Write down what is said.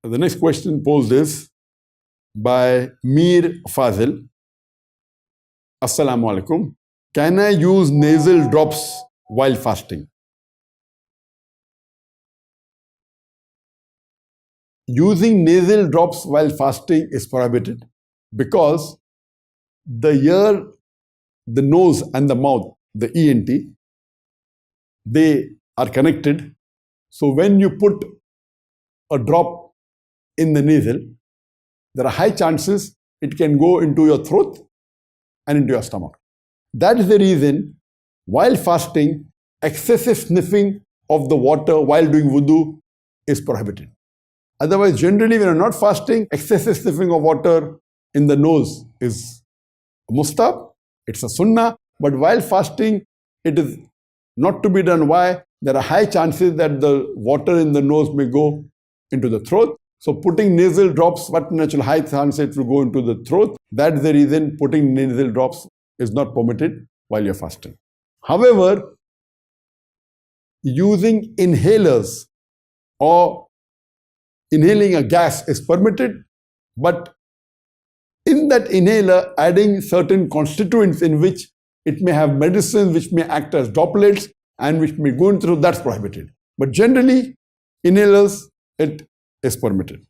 The next question posed is by Mir Fazil. Assalamu alaikum. Can I use nasal drops while fasting? Using nasal drops while fasting is prohibited because the ear, the nose and the mouth, the ENT, they are connected. So when you put a drop in the nasal, there are high chances it can go into your throat and into your stomach. That is the reason while fasting, excessive sniffing of the water while doing wudu is prohibited. Otherwise, generally when you're not fasting, excessive sniffing of water in the nose is mustab, it's a sunnah, but while fasting, it is not to be done. Why? There are high chances that the water in the nose may go into the throat. So putting nasal drops, what natural high chance it will go into the throat. That's the reason putting nasal drops is not permitted while you're fasting. However, using inhalers or inhaling a gas is permitted, but in that inhaler, adding certain constituents in which it may have medicines which may act as droplets and which may go into, that's prohibited. But generally, inhalers, it is permitted.